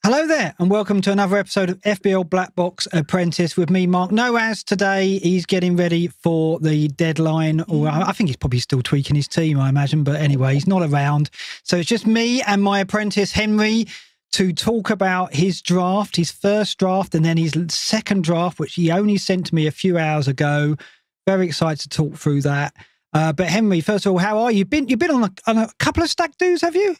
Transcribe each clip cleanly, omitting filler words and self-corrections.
Hello there, and welcome to another episode of FPL BlackBox Apprentice with me, Mark. No As today. He's getting ready for the deadline, or I think he's probably still tweaking his team, I imagine. But anyway, he's not around. So it's just me and my apprentice, Henry, to talk about his draft, his first draft, and then his second draft, which he only sent to me a few hours ago. Very excited to talk through that. But Henry, first of all, how are you? You've been on a couple of stag do's, have you?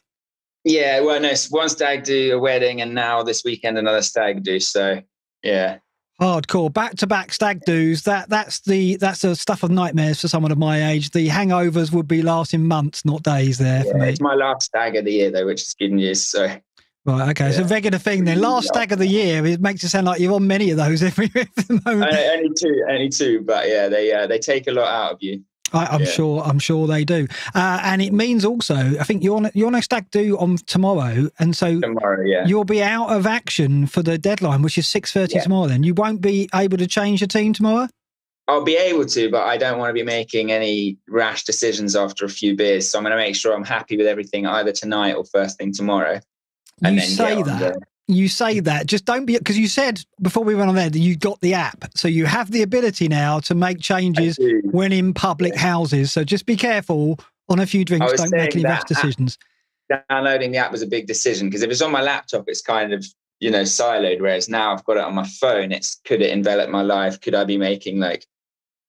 Yeah, well, no, one stag do, a wedding, and now this weekend another stag do. So, yeah, hardcore back-to-back stag do's. That's the stuff of nightmares for someone of my age. The hangovers would be lasting months, not days. For me. It's my last stag of the year though, which is good news. So, right, okay, so regular thing then. Last stag of the year. It makes it sound like you're on many of those every at the moment. Only two, but yeah, they take a lot out of you. I'm sure they do, and it means also I think you're on a stag do on tomorrow, and so tomorrow, you'll be out of action for the deadline, which is 6:30 tomorrow. Then you won't be able to change your team tomorrow. I'll be able to, but I don't want to be making any rash decisions after a few beers. So I'm going to make sure I'm happy with everything either tonight or first thing tomorrow. You say that, just don't be, because you said before we went on there that you got the app. So you have the ability now to make changes when in public houses. So just be careful on a few drinks. Don't make any rash decisions. Downloading the app was a big decision because if it's on my laptop, it's kind of, siloed. Whereas now I've got it on my phone. Could it envelop my life? Could I be making like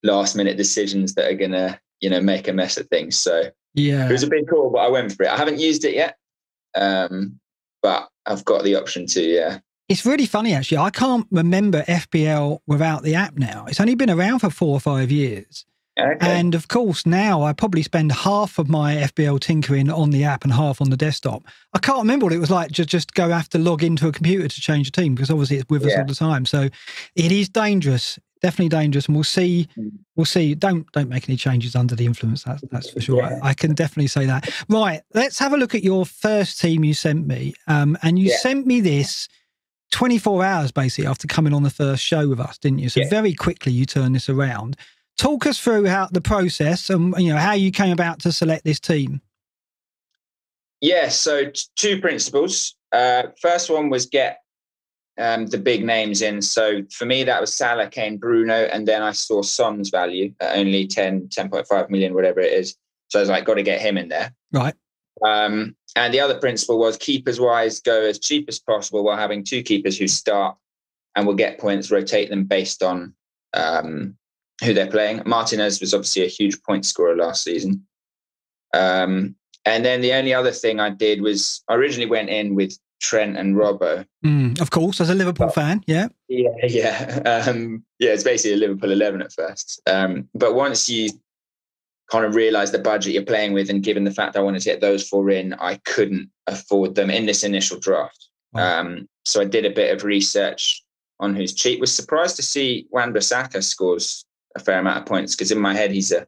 last minute decisions that are going to, make a mess of things? So it was a big call, but I went for it. I haven't used it yet. But I've got the option to, It's really funny, actually. I can't remember FPL without the app now. It's only been around for 4 or 5 years. Okay. And, of course, now I probably spend half of my FPL tinkering on the app and half on the desktop. I can't remember what it was like to just have to log into a computer to change a team because, obviously, it's with us all the time. So it is dangerous, definitely dangerous. And we'll see. Don't make any changes under the influence. That's for sure. I can definitely say that. Right. Let's have a look at your first team you sent me. And you sent me this 24 hours basically after coming on the first show with us, didn't you? So very quickly you turned this around. Talk us through how the process and how you came about to select this team. Yeah. So 2 principles. First one was get the big names in. So for me, that was Salah, Kane, Bruno. And then I saw Son's value at only 10.5 million, whatever it is. So I was like, got to get him in there. Right. And the other principle was keepers wise, go as cheap as possible while having 2 keepers who start and will get points, rotate them based on who they're playing. Martinez was obviously a huge point scorer last season. And then the only other thing I did was I originally went in with Trent and Robbo. Of course, as a Liverpool fan, yeah. It's basically a Liverpool 11 at first. But once you kind of realise the budget you're playing with, and given the fact I wanted to get those 4 in, I couldn't afford them in this initial draft. Wow. So I did a bit of research on who's cheap. Was surprised to see Wan-Bissaka scores a fair amount of points because in my head he's a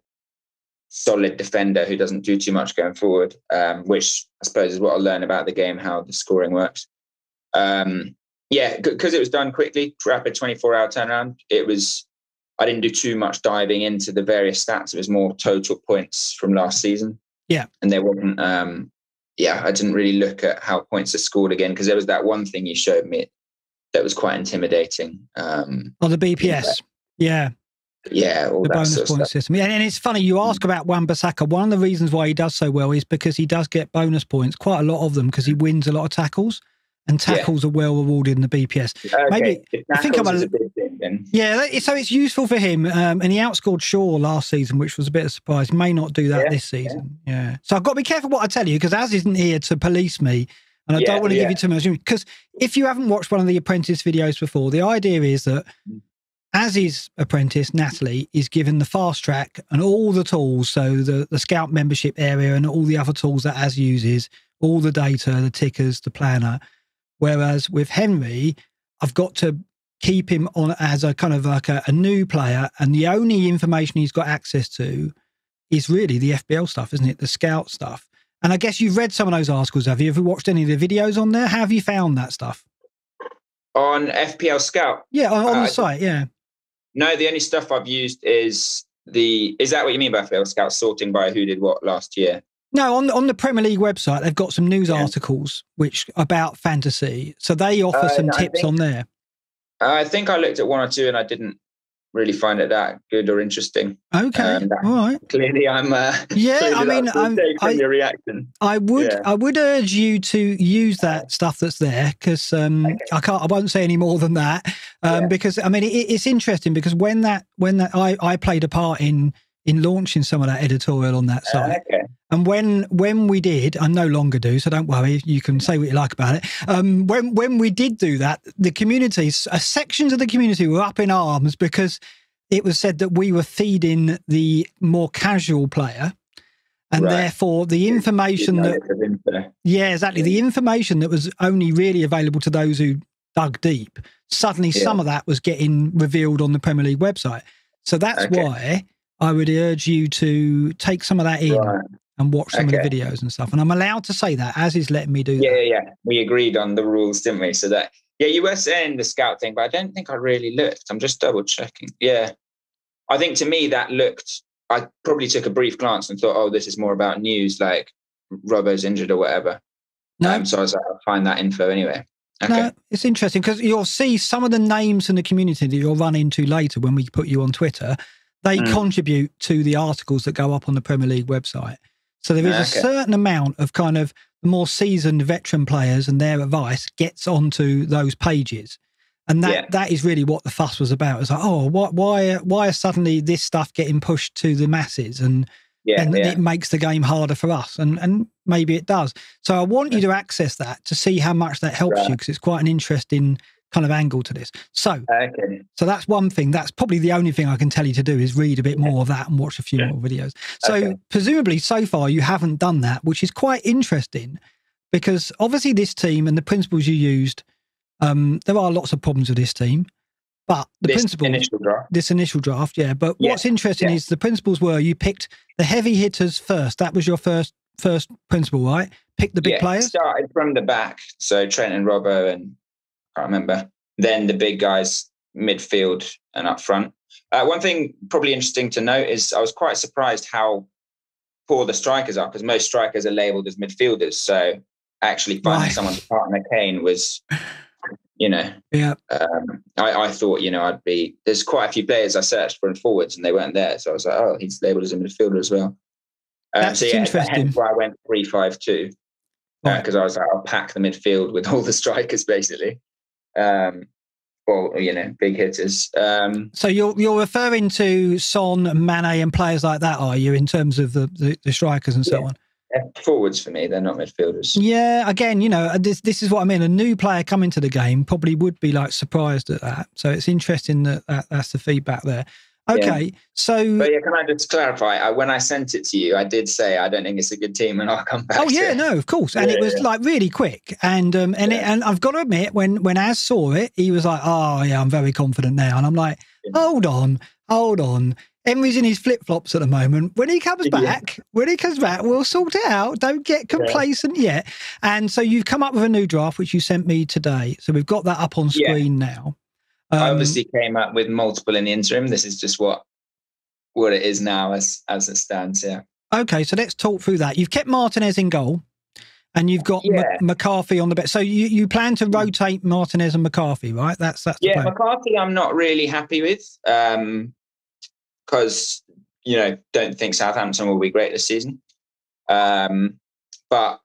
solid defender who doesn't do too much going forward, which I suppose is what I'll learn about the game, how the scoring works. Because it was done quickly, rapid 24-hour turnaround. I didn't do too much diving into the various stats. It was more total points from last season. Yeah. And there wasn't, I didn't really look at how points are scored again because there was that one thing you showed me that was quite intimidating. The BPS. Yeah. Yeah, all the that bonus sort of point stuff. system. And it's funny, you ask about Wan-Bissaka. One of the reasons why he does so well is because he does get bonus points, quite a lot of them, because he wins a lot of tackles, and tackles are well rewarded in the BPS. Okay. Maybe I think is a big thing then. Yeah, so it's useful for him. And he outscored Shaw last season, which was a bit of a surprise. May not do that this season. Yeah. So I've got to be careful what I tell you, because Az isn't here to police me. And I don't want to give you too much. Because if you haven't watched one of the Apprentice videos before, the idea is that Az's apprentice, Natalie, is given the fast track and all the tools, so the scout membership area and all the other tools that Az uses, all the data, the tickers, the planner. Whereas with Henry, I've got to keep him on as a kind of like a new player, and the only information he's got access to is really the FPL stuff, isn't it? The scout stuff. And I guess you've read some of those articles, have you? Have you watched any of the videos on there? How have you found that stuff? On FPL Scout? Yeah, on the site, yeah. No, the only stuff I've used is is that what you mean by FPL Scout sorting by who did what last year? No, on the Premier League website, they've got some news articles about fantasy. So they offer some tips on there. I think I looked at one or two and I didn't really find it that good or interesting. Okay, all right. Clearly, I'm. Yeah, I mean, from your reaction. I would urge you to use that stuff that's there because I won't say any more than that because I mean it's interesting because when I played a part in launching some of that editorial on that site. And when we did, I no longer do, so don't worry, you can say what you like about it. When we did do that, the community, sections of the community were up in arms because it was said that we were feeding the more casual player. And therefore the information the information that was only really available to those who dug deep, suddenly some of that was getting revealed on the Premier League website. So that's why I would urge you to take some of that in and watch some of the videos and stuff. And I'm allowed to say that, as is letting me do that. Yeah. We agreed on the rules, didn't we? So that, you were saying the scout thing, but I don't think I really looked. I'm just double checking. Yeah. I think to me that looked, I probably took a brief glance and thought, oh, this is more about news, like Robbo's injured or whatever. No. So I was like, I'll find that info anyway. Okay. No, it's interesting because you'll see some of the names in the community that you'll run into later when we put you on Twitter. They contribute to the articles that go up on the Premier League website. So there is a certain amount of kind of more seasoned veteran players and their advice gets onto those pages. And that is really what the fuss was about. It's like, oh, why is suddenly this stuff getting pushed to the masses? And it makes the game harder for us. And maybe it does. So I want you to access that to see how much that helps you because it's quite an interesting kind of angle to this. So that's one thing. That's probably the only thing I can tell you to do is read a bit more of that and watch a few more videos. So presumably so far you haven't done that, which is quite interesting because obviously this team and the principles you used, there are lots of problems with this team, but this initial draft, But what's interesting is the principles were you picked the heavy hitters first. That was your first principle, right? Pick the big players. Started from the back. So Trent and Robbo and I can't remember. Then the big guys, midfield and up front. One thing probably interesting to note is I was quite surprised how poor the strikers are because most strikers are labelled as midfielders. So actually finding someone to partner Kane was, I thought, there's quite a few players I searched for in forwards and they weren't there. So I was like, oh, he's labelled as a midfielder as well. That's interesting. Hence why I went 3-5-2 because I was like, I'll pack the midfield with all the strikers basically. Big hitters. So you're referring to Son, Mane, and players like that, are you, in terms of the strikers and so on? Forwards for me, they're not midfielders. Yeah, again, this is what I mean. A new player coming to the game probably would be like surprised at that. So it's interesting that's the feedback there. Okay, so... But can I just clarify? When I sent it to you, I did say I don't think it's a good team and I'll come back to it. No, of course. And it was like really quick. And and I've got to admit, when Az saw it, he was like, oh, yeah, I'm very confident now. And I'm like, hold on. Emery's in his flip-flops at the moment. When he comes back, we'll sort it out. Don't get complacent yet. And so you've come up with a new draft, which you sent me today. So we've got that up on screen now. I obviously came up with multiple in the interim. This is just what it is now as it stands. Yeah. Okay, so let's talk through that. You've kept Martinez in goal, and you've got McCarthy on the bench. So you plan to rotate Martinez and McCarthy, right? That's the plan. McCarthy, I'm not really happy with because don't think Southampton will be great this season. But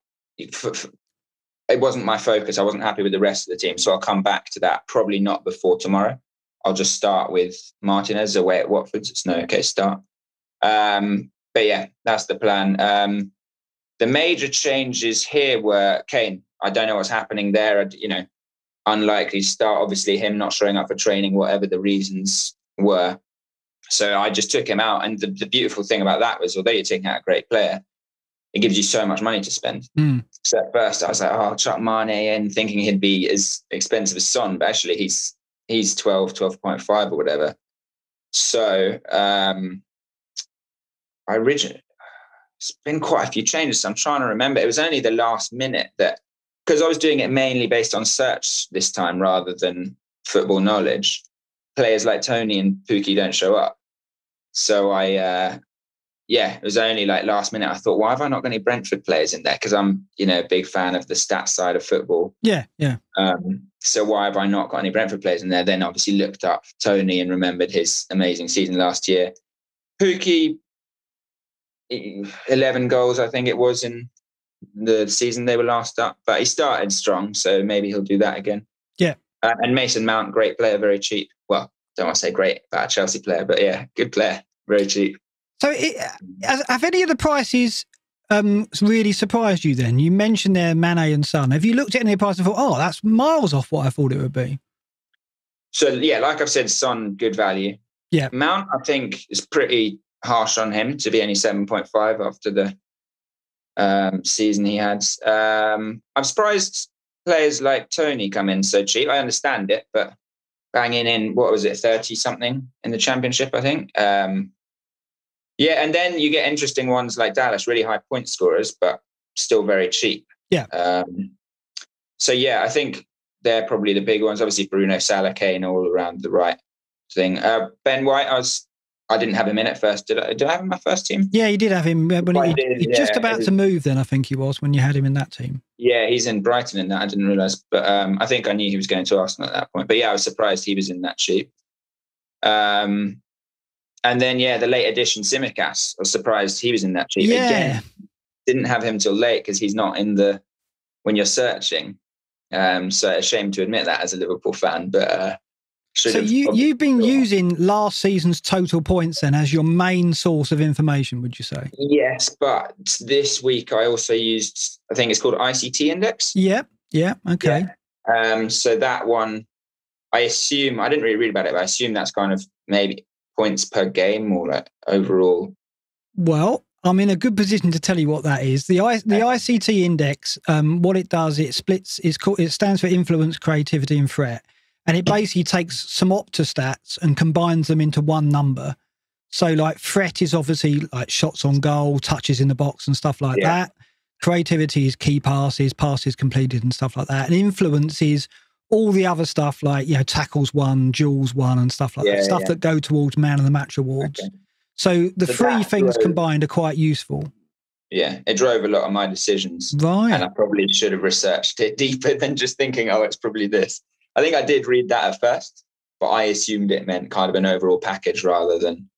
it wasn't my focus. I wasn't happy with the rest of the team. So I'll come back to that, probably not before tomorrow. I'll just start with Martinez away at Watford. It's no okay start. But yeah, that's the plan. The major changes here were Kane. I don't know what's happening there. Unlikely start. Obviously him not showing up for training, whatever the reasons were. So I just took him out. And the beautiful thing about that was, although you're taking out a great player, it gives you so much money to spend. So at first I was like, I'll chuck Mane in, thinking he'd be as expensive as Son, but actually he's 12.5 or whatever. So it's been quite a few changes. So I'm trying to remember. It was only the last minute because I was doing it mainly based on search this time rather than football knowledge. Players like Tony and Pookie don't show up. So it was only like last minute. I thought, why have I not got any Brentford players in there? Because I'm, a big fan of the stats side of football. Yeah. So why have I not got any Brentford players in there? Then obviously looked up Tony and remembered his amazing season last year. Pookie, 11 goals, I think it was in the season they were last up. But he started strong, so maybe he'll do that again. Yeah. And Mason Mount, great player, very cheap. Well, don't want to say great about a Chelsea player, but yeah, good player, very cheap. So have any of the prices really surprised you then? You mentioned there Mane and Son. Have you looked at any of the prices and thought, oh, that's miles off what I thought it would be? So, yeah, like I've said, Son, good value. Yeah. Mount, I think, is pretty harsh on him to be only 7.5 after the season he had. I'm surprised players like Tony come in so cheap. I understand it, but banging in, 30-something in the Championship, I think. Yeah, and then you get interesting ones like Dallas, really high point scorers, but still very cheap. Yeah. So, yeah, I think they're probably the big ones. Obviously, Bruno, Salah, Kane, all around the right thing. Ben White, I didn't have him in at first. Did I have him in my first team? Yeah, you did have him. When he just about to move then, I think he was, when you had him in that team. Yeah, he's in Brighton in that. I didn't realise. But I think I knew he was going to Arsenal at that point. But yeah, I was surprised he was in that cheap. And then, the late addition, Tsimikas, I was surprised he was in that cheap. Yeah. Again, didn't have him till late because he's not in when you're searching. So a shame to admit that as a Liverpool fan, but so you've been using last season's total points then as your main source of information, would you say? Yes, but this week I also used, I think it's called ICT Index. Yeah, okay. Yeah. So that one, I assume, I didn't really read about it, but I assume that's kind of maybe points per game or like overall. Well, I'm in a good position to tell you what that is. The ICT Index, what it does, it stands for influence, creativity and threat. And it basically takes some Opta stats and combines them into one number. So like threat is obviously like shots on goal, touches in the box and stuff like that. Creativity is key passes completed and stuff like that. And influence is all the other stuff like, tackles won, duels won and stuff like that. Stuff that go towards man of the match awards. Okay. So the three things combined are quite useful. Yeah, it drove a lot of my decisions. Right. And I probably should have researched it deeper than just thinking, oh, it's probably this. I think I did read that at first, but I assumed it meant kind of an overall package rather than,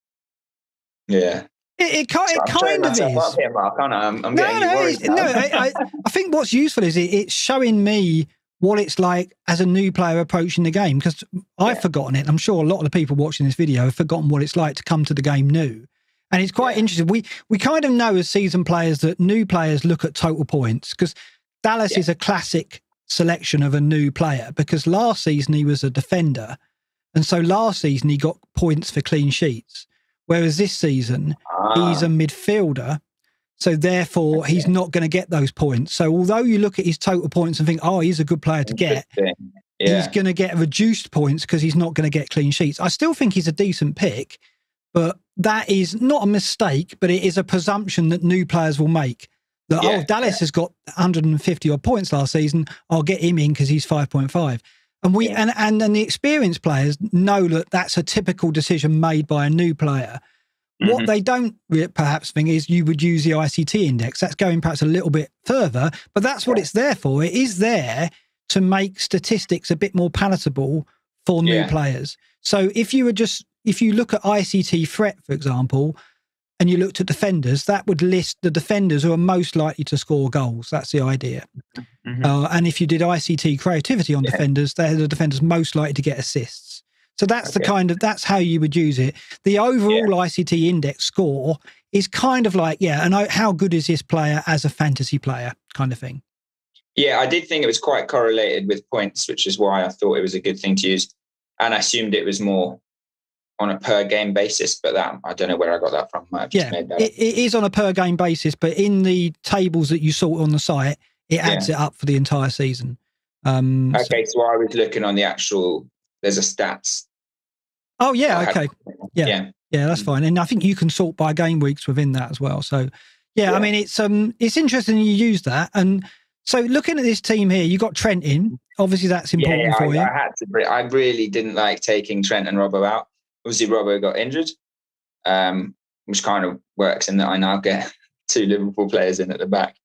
It kind of is. Here, Mark, I'm getting you worried now. I think what's useful is it's showing me what it's like as a new player approaching the game, because I've forgotten it. I'm sure a lot of the people watching this video have forgotten what it's like to come to the game new. And it's quite interesting. We kind of know as seasoned players that new players look at total points, because Dallas is a classic selection of a new player, because last season he was a defender. And so last season he got points for clean sheets, whereas this season he's a midfielder. So therefore he's not going to get those points. So although you look at his total points and think, oh, he's a good player to get, he's going to get reduced points because he's not going to get clean sheets. I still think he's a decent pick, but that is not a mistake, but it is a presumption that new players will make. That, Dallas has got 150 odd points last season, I'll get him in because he's 5.5. And and the experienced players know that that's a typical decision made by a new player. Mm-hmm. What they don't perhaps think is you would use the ICT index. That's going perhaps a little bit further, but that's what it's there for. It is there to make statistics a bit more palatable for new players. So if you look at ICT threat, for example, and you looked at defenders, that would list the defenders who are most likely to score goals. That's the idea. Mm-hmm. And if you did ICT creativity on defenders, they're the defenders most likely to get assists. So that's that's how you would use it. The overall ICT index score is kind of like, and how good is this player as a fantasy player kind of thing. Yeah, I did think it was quite correlated with points, which is why I thought it was a good thing to use. And I assumed it was more on a per game basis, but that I don't know where I got that from. I've just made that up. It is on a per game basis, but in the tables that you saw on the site, it adds it up for the entire season. So I was looking on the actual, there's a stats. Oh yeah, okay. Yeah, that's fine. And I think you can sort by game weeks within that as well. So I mean it's interesting you use that. And so looking at this team here, you got Trent in. Obviously that's important for you. I really didn't like taking Trent and Robbo out. Obviously, Robbo got injured. which kind of works in that I now get 2 Liverpool players in at the back.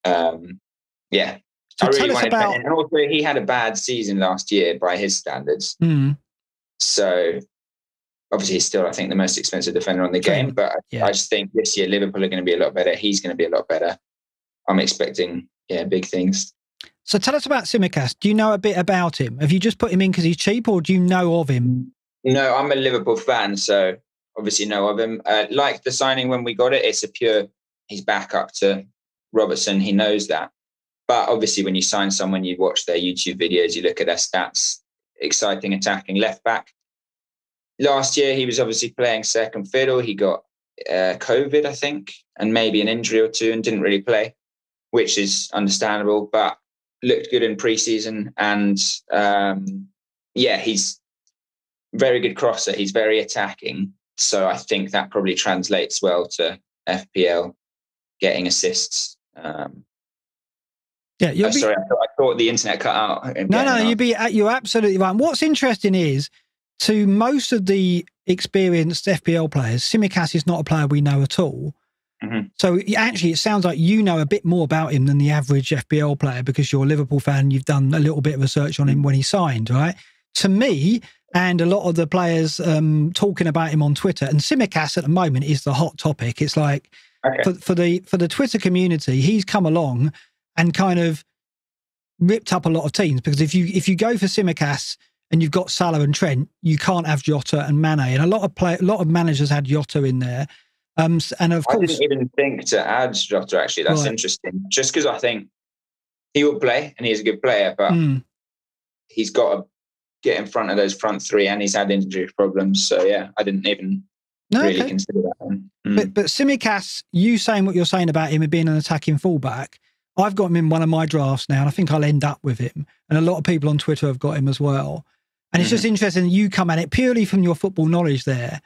Yeah. So I really wanted about... and also he had a bad season last year by his standards. So obviously he's still, I think, the most expensive defender on the game, but I just think this year Liverpool are going to be a lot better. He's going to be a lot better. I'm expecting, big things. So tell us about Tsimikas. Do you know a bit about him? Have you just put him in because he's cheap, or do you know of him? No, I'm a Liverpool fan, so obviously know of him. Like the signing when we got it, it's he's back up to Robertson. He knows that. But obviously when you sign someone, you watch their YouTube videos, you look at their stats, exciting attacking left back. Last year, he was obviously playing second fiddle. He got COVID, I think, and maybe an injury or two and didn't really play, which is understandable, but looked good in pre-season. And he's very good crosser. He's very attacking. So I think that probably translates well to FPL, getting assists. Sorry, I thought the internet cut out. No, you're absolutely right. And what's interesting is, to most of the experienced FPL players, Tsimikas is not a player we know at all. So actually, it sounds like you know a bit more about him than the average FPL player, because you're a Liverpool fan. You've done a little bit of research on him when he signed, right? To me, and a lot of the players talking about him on Twitter, and Tsimikas at the moment is the hot topic. It's like for the Twitter community, he's come along and kind of ripped up a lot of teams, because if you go for Tsimikas and you've got Salah and Trent, you can't have Jota and Mane. And a lot of managers had Jota in there. And of course, I didn't even think to add Jota, actually. That's interesting. Just because I think he will play and he's a good player, but he's got to get in front of those front three, and he's had injury problems. So I didn't even really consider that one. But Tsimikas, you saying what you're saying about him being an attacking fullback, I've got him in one of my drafts now, and I think I'll end up with him. And a lot of people on Twitter have got him as well. And it's just interesting that you come at it purely from your football knowledge there,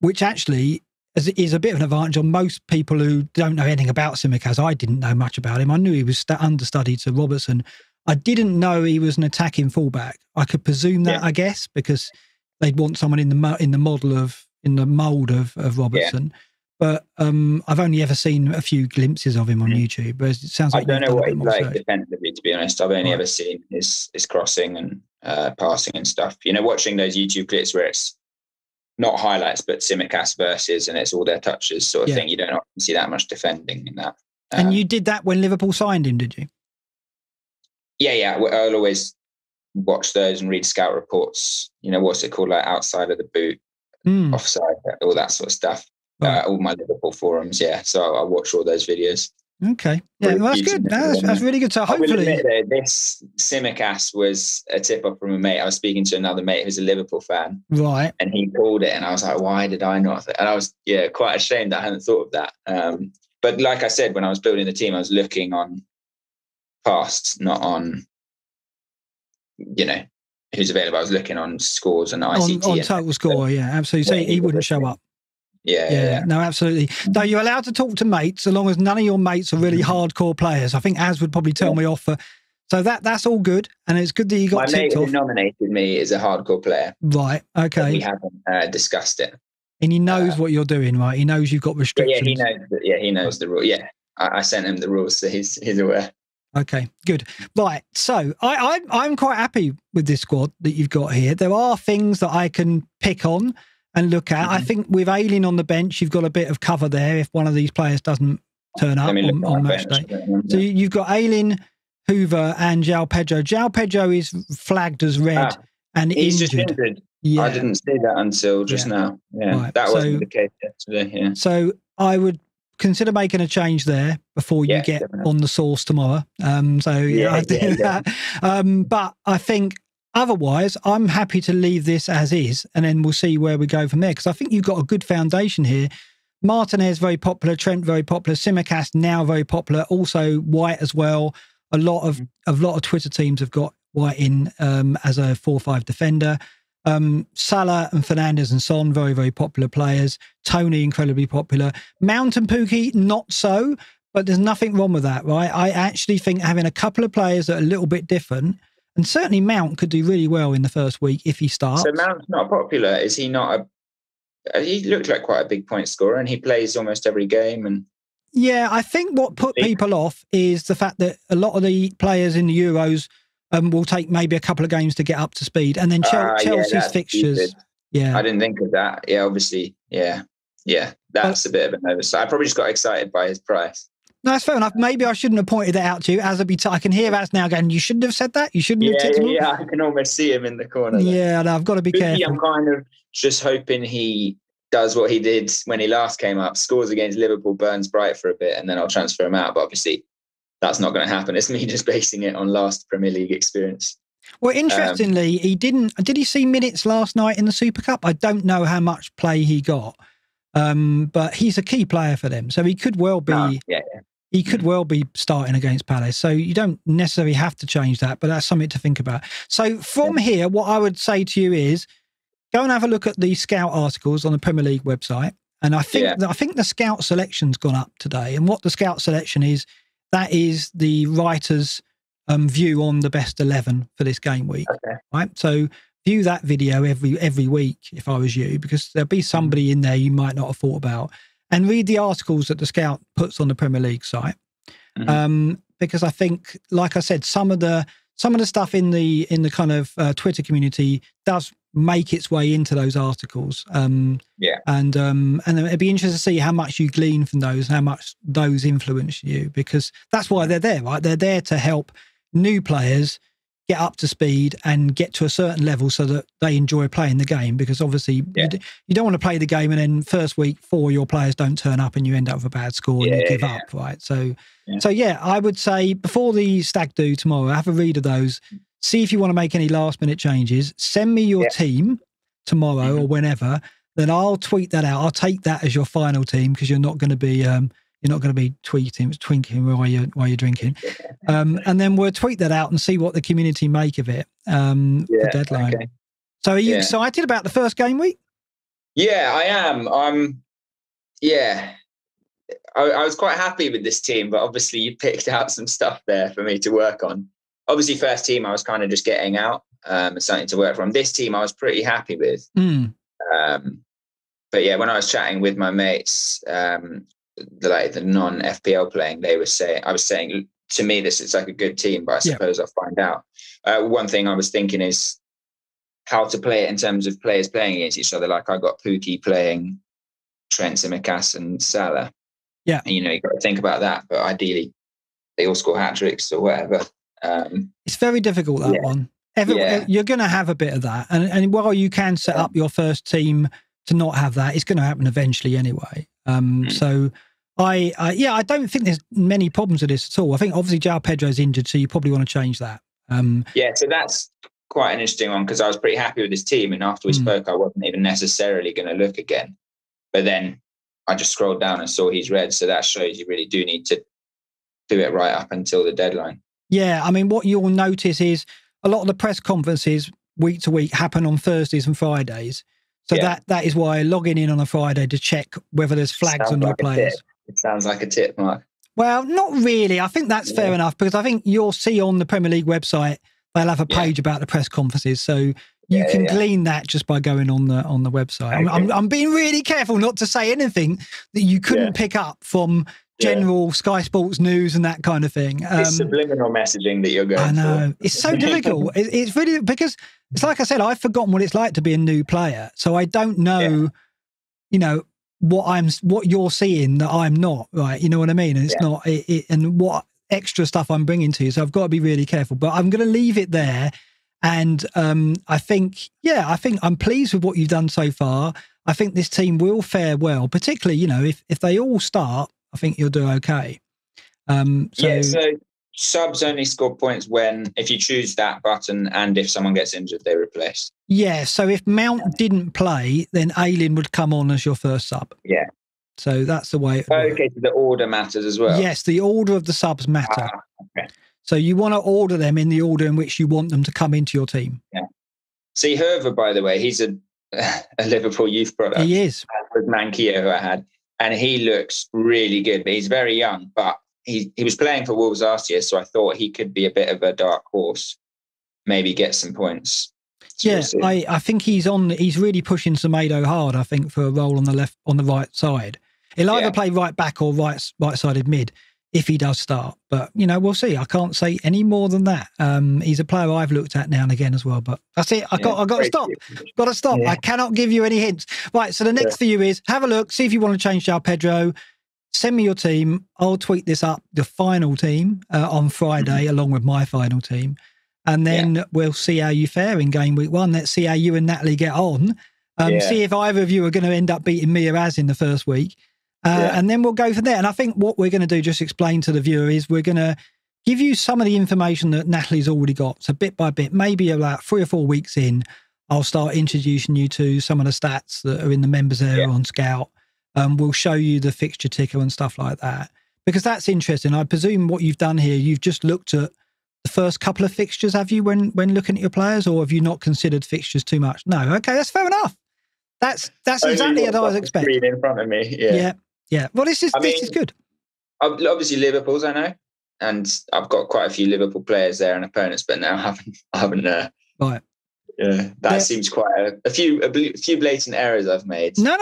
which actually is a bit of an advantage on most people who don't know anything about Tsimikas. I didn't know much about him. I knew he was understudy to Robertson. I didn't know he was an attacking fullback. I could presume that, I guess, because they'd want someone in the mould of Robertson. But I've only ever seen a few glimpses of him on YouTube. But it sounds like I don't know what he's like defensively, to be honest. I've only ever seen his crossing and passing and stuff. Watching those YouTube clips where it's not highlights, but Tsimikas versus, and it's all their touches sort of thing. You don't often see that much defending in that. And you did that when Liverpool signed him, did you? Yeah. I'll always watch those and read scout reports. What's it called? Like outside of the boot, offside, all that sort of stuff. All my Liverpool forums, so I watch all those videos. Okay, well, that's good. That's really good. So hopefully, this Tsimikas was a tip off from a mate. I was speaking to another mate who's a Liverpool fan, right? And he called it, and I was like, "Why did I not?" And I was quite ashamed that I hadn't thought of that. But like I said, when I was building the team, I was looking on past, not on who's available. I was looking on scores and ICT on total score. Yeah, absolutely. So he wouldn't show up. Yeah. No, absolutely. No, you're allowed to talk to mates, so long as none of your mates are really hardcore players. I think Az would probably tell me off for. So that's all good, and it's good that you got ticked off. My mate who nominated me is a hardcore player. Right. Okay. We haven't discussed it, and he knows what you're doing, right? He knows you've got restrictions. He knows the rule. Yeah, I sent him the rules, so he's aware. Okay, good. Right, so I'm quite happy with this squad that you've got here. There are things that I can pick on and look at. I think with Ayling on the bench, you've got a bit of cover there if one of these players doesn't turn up on match day. So you've got Ayling, Hoover, and João Pedro. João Pedro is flagged as red and he's injured. Just injured. Yeah. I didn't see that until just now. Yeah, right. That wasn't the case yesterday. Yeah. So I would consider making a change there before you get on the sauce tomorrow. I do that. But I think otherwise, I'm happy to leave this as is, and then we'll see where we go from there. Because I think you've got a good foundation here. Martinez very popular, Trent very popular, Tsimikas now very popular, also White as well. A lot of Twitter teams have got White in as a 4-5 defender. Salah and Fernandes and Son, very, very popular players. Tony, incredibly popular. Mount and Pukki, not so, but there's nothing wrong with that, right? I actually think having a couple of players that are a little bit different, and certainly Mount could do really well in the first week if he starts. So Mount's not popular. Is he not he looked like quite a big point scorer, and he plays almost every game. And yeah, I think what put people off is the fact that a lot of the players in the Euros will take maybe a couple of games to get up to speed, and then Chelsea's fixtures. Stupid. Yeah, I didn't think of that. Yeah, obviously, yeah. That's a bit of an oversight. I probably just got excited by his price. No, that's fair enough. Maybe I shouldn't have pointed that out to you. I can hear Az now going, you shouldn't have said that. You shouldn't have tipped him. Yeah, I can almost see him in the corner. Yeah, no, I've got to be careful. I'm kind of just hoping he does what he did when he last came up, scores against Liverpool, burns bright for a bit, and then I'll transfer him out. But obviously, that's not going to happen. It's me just basing it on last Premier League experience. Well, interestingly, he didn't. Did he see minutes last night in the Super Cup? I don't know how much play he got, but he's a key player for them, so he could well be. He could well be starting against Palace. So you don't necessarily have to change that, but that's something to think about. So from here, what I would say to you is go and have a look at the scout articles on the Premier League website. And I think the scout selection's gone up today. And what the scout selection is, that is the writer's view on the best 11 for this game week. Okay. Right. So view that video every week if I was you, because there'll be somebody in there you might not have thought about. And read the articles that the scout puts on the Premier League site, because I think, like I said, some of the stuff in the kind of Twitter community does make its way into those articles. And it'd be interesting to see how much you glean from those, how much those influence you, because that's why they're there, right? They're there to help new players get up to speed and get to a certain level so that they enjoy playing the game, because obviously you don't want to play the game and then first week 4 your players don't turn up and you end up with a bad score and you give up, right? So I would say before the stag do tomorrow, have a read of those, see if you want to make any last minute changes, send me your team tomorrow or whenever, then I'll tweet that out. I'll take that as your final team, because you're not going to be twinking while you're drinking, and then we'll tweet that out and see what the community make of it. The deadline. Okay. So, are you excited about the first game week? Yeah, I am. I was quite happy with this team, but obviously you picked out some stuff there for me to work on. Obviously, first team I was kind of just getting out, something to work from. This team I was pretty happy with. But yeah, when I was chatting with my mates, the non-FPL playing, I was saying to me this is like a good team, but I suppose I'll find out. One thing I was thinking is how to play it in terms of players playing against each other. Like I got Pookie playing Trent, Tsimikas and Salah. Yeah. And, you got to think about that, but ideally they all score hat-tricks or whatever. It's very difficult, that one. You're going to have a bit of that. And while you can set up your first team to not have that, it's going to happen eventually anyway. So I don't think there's many problems with this at all. I think obviously João Pedro's injured, so you probably want to change that. So that's quite an interesting one, because I was pretty happy with this team, and after we spoke, I wasn't even necessarily going to look again. But then I just scrolled down and saw he's red, so that shows you really do need to do it right up until the deadline. Yeah, I mean, what you'll notice is a lot of the press conferences week to week happen on Thursdays and Fridays. So that is why logging in on a Friday to check whether there's flags on your players. It sounds like a tip, Mark. Well, not really. I think that's fair enough, because I think you'll see on the Premier League website they'll have a page about the press conferences, so you can glean that just by going on the website. Okay. I'm being really careful not to say anything that you couldn't pick up from general Sky Sports news and that kind of thing. It's subliminal messaging that you're going for. I know. It's so difficult. It's really, because it's like I said, I've forgotten what it's like to be a new player. So I don't know, what you're seeing that I'm not, right? You know what I mean? And it's not, and what extra stuff I'm bringing to you. So I've got to be really careful, but I'm going to leave it there. And I think I'm pleased with what you've done so far. I think this team will fare well, particularly, if they all start, I think you'll do okay. So subs only score points if you choose that button, and if someone gets injured, they replace. Yeah, so if Mount didn't play, then Ayling would come on as your first sub. Yeah. So that's the way. Okay, so the order matters as well. Yes, the order of the subs matter. Okay. So you want to order them in the order in which you want them to come into your team. Yeah. See, Hervé, by the way, he's a Liverpool youth product. He is. With Manquillo, who I had. And he looks really good, but he's very young. But he was playing for Wolves last year, so I thought he could be a bit of a dark horse, maybe get some points. So I think he's really pushing Semedo hard, I think, for a role on the right side. He'll either play right back or right-sided mid if he does start. But, we'll see. I can't say any more than that. He's a player I've looked at now and again as well. But that's it. I've got to stop. Got to stop. Yeah. I cannot give you any hints. Right, so the next for you is have a look, see if you want to change João Pedro. Send me your team. I'll tweet this up, the final team, on Friday, along with my final team. And then we'll see how you fare in game week 1. Let's see how you and Natalie get on. See if either of you are going to end up beating me or Az in the first week. And then we'll go from there. And I think what we're going to do, just explain to the viewer, is we're going to give you some of the information that Natalie's already got. So bit by bit, maybe about 3 or 4 weeks in, I'll start introducing you to some of the stats that are in the members area on Scout. We'll show you the fixture ticker and stuff like that, because that's interesting. I presume what you've done here, you've just looked at the first couple of fixtures, have you, when looking at your players, or have you not considered fixtures too much? No, okay, that's fair enough. That's exactly what I was expecting. In front of me, yeah. Well, this is good. Obviously, Liverpool's, I know, and I've got quite a few Liverpool players there and opponents, but now I haven't. Right. Yeah, that seems quite a few blatant errors I've made. No.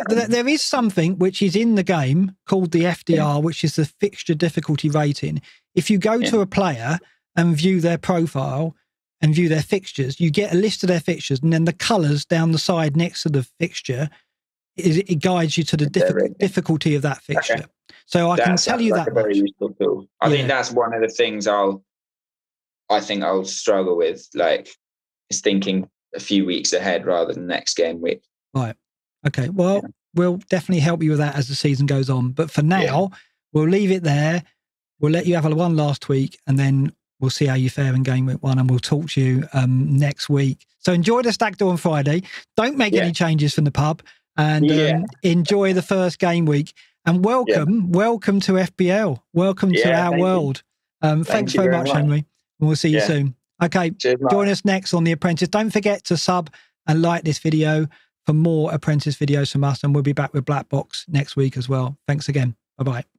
There is something which is in the game called the FDR, which is the fixture difficulty rating. If you go to a player and view their profile and view their fixtures, you get a list of their fixtures, and then the colours down the side next to the fixture, it guides you to the difficulty of that fixture. Okay. So I can tell you that. Very useful tool. I think that's one of the things I'll struggle with. Like, is thinking a few weeks ahead rather than next game week. Right. Okay. Well, we'll definitely help you with that as the season goes on. But for now, we'll leave it there. We'll let you have one last tweak, and then we'll see how you fare in game week 1, and we'll talk to you next week. So enjoy the Stack Do on Friday. Don't make any changes from the pub, and enjoy the first game week. And welcome to FPL. Welcome to our world. Thanks very much, Henry. And we'll see you soon. Okay, join us next on The Apprentice. Don't forget to sub and like this video for more Apprentice videos from us, and we'll be back with BlackBox next week as well. Thanks again. Bye-bye.